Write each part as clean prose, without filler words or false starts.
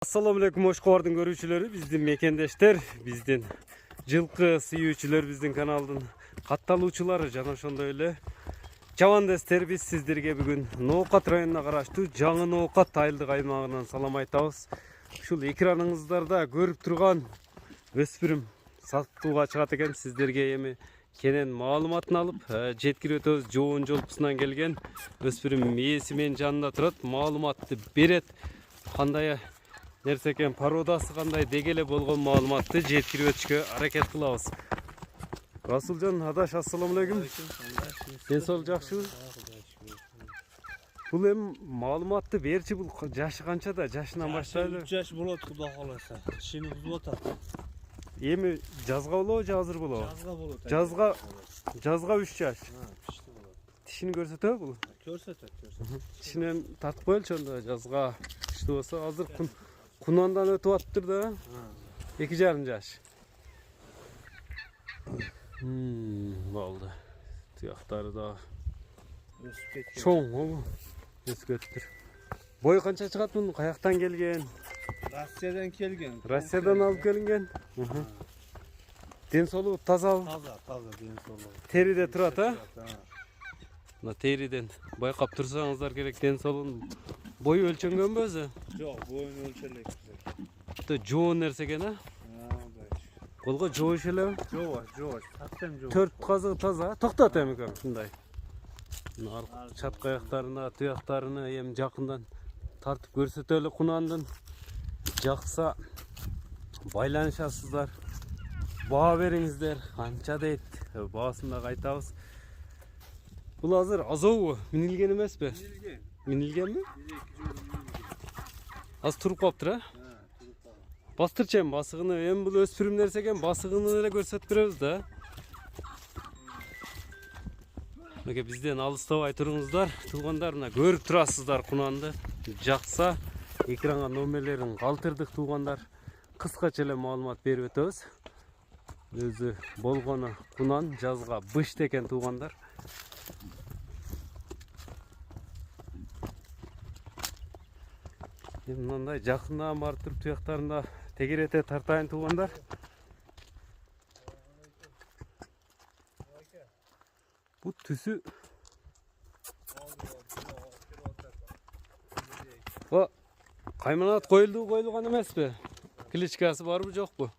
Assalamu alaikum Oşkovardın görүүчүлөрү, биздин мекендештер, биздин жылкы сүйүүчүлөр, биздин каналдын катталуучулары жана ошондой эле жабандестер. Биз сиздерге бүгүн Ноокат районуна караштуу Жаңы Ноокат айылдык аймагынан салам айтабыз. Ушул экраныңыздарда көрүп турган өспүрүм сатууга чыгат экен. Сиздерге эми кенен маалыматын алып жеткирип өтөбүз. Жоон жолпусунан келген өспүрүм ээси менин жанында турат, маалыматты берет. Кандай нерсе экен, породасы кандай, дегеле болгон маалыматты жеткирип өтүшкө аракет кылабыз. Расулжан адаш, ассаламу алейкум. Ден соолук жакшыбы? Бул эми маалыматты берчи, бул жашы канчада? Жашынан баштайлы? 3 жаш болот, Кудай кааласа. Тишини бузуп атат. Эми жазга болобу же азыр болобу? Жазга болот. Жазга 3 жаш. Тишти болот. Тишини көрсөтөбү бул? Көрсөтөт. Тишинен тартып коелучу ондо, жазга күчтүү болсо. Азыр кунандан өтүп атыптыр да. 2,5 жаш. Болду. Туяктары да Өсүп кеткен. чоң болу. Өсүп кетиптир. Бою канча чыгат мунун? Каяктан келген? Россиядан келген. Россиядан алып келинген. Ден соолугу тазабы? Таза ден соолугу. Териде турат, а? Мына териден байкап турсаңыздар керек, ден соолугун. Бою өлчөнгөнбү өзү? Жок, боюн өлчөлөк бизе. Жоон нерсе экен, а? Колго жоош элеби? Жоош, совсем жоош. 4 казыгы таза. Токтот эми ушундай. Чат каяктарына, туяктарына эми жакындан тартып көрсөтөлү. Кунандын жакса байланышасыздар. Баа бериңиздер. Канча дейт? Баасын да айтабыз. Бул азыр азобу? Минилген эмеспи? Минилгенби? Аз туруп калыптыр, а? Бастырчы эми басыгыны. Эми бул өспүрүм нерсе экен, басыгыны эле көрсөтүп беребиз да. Мынакей бизден алыстабай туруңуздар. Туугандар, мына көрүп турасыздар Кунанды. Жакса экранга номерлерин калтырдык туугандар. Кыскача эле маалымат берип өтөбүз. Өзү болгону Кунан, жазга бышт экен туугандар. Мындай жакындан барып туруп туяктарында тегерете тартайын туугандар. Бул түсү кайманат коюлган эмеспи? Кличкасы барбы, жокпу?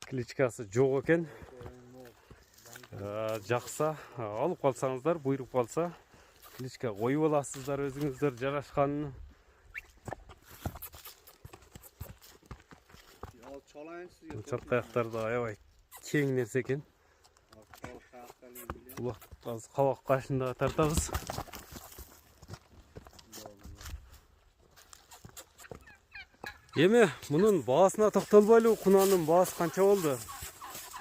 Кличкасы жок экен. Жакса алып калсаңыздар, буйруп калса кличка коюп аласыздар өзүңүздөр жарашканын. Чат каяктарда аябай кең нерсе экен. Азыр кабак кашында тартабыз. Эми мунун баасына токтолбойлу. Кунанын баасы канча болду?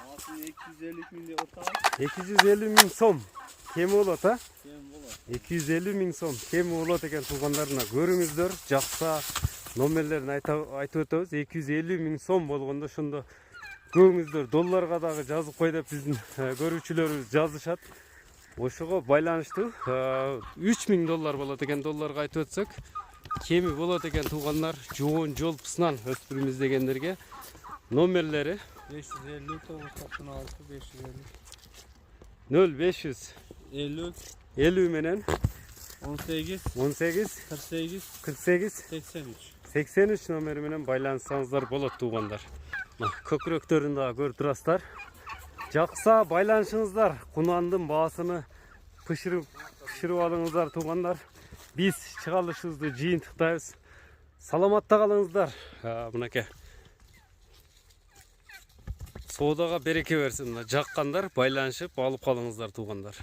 Баасын 250 миң деп атабыз. 250 миң сом. Кем болот, а? Кем болот. 250 миң сом кем болот экен туугандарына. Көрүңүздөр, жакса номерлерин айтып өтөбүз. 250 миң сом болгондо ошондо көрүңүздөр, долларга дагы жазып кой деп биздин көрүүчүлөрүбүз жазышат. Ошого байланыштуу 3 миң доллар болот экен, долларга айтып өтсөк. Кеми болот экен туугандар. Жоон жолпусунан өспүрүм издегендерге номерлери 550 996 550 0500 50 менен 18 48 48 83 83 83 номери менен байланышсаңыздар болот туугандар. Көкүрөктөрүн дагы көрүп турасыздар. Жакса байланышыңыздар, Кунандын баасыны пышырып алыңыздар туугандар. Биз чыгалышыбызды жыйынтыктайбыз. Саламатта калыңыздар. Мынакей соодага береке берсин. Жаккандар байланышып алып калыңыздар туугандар.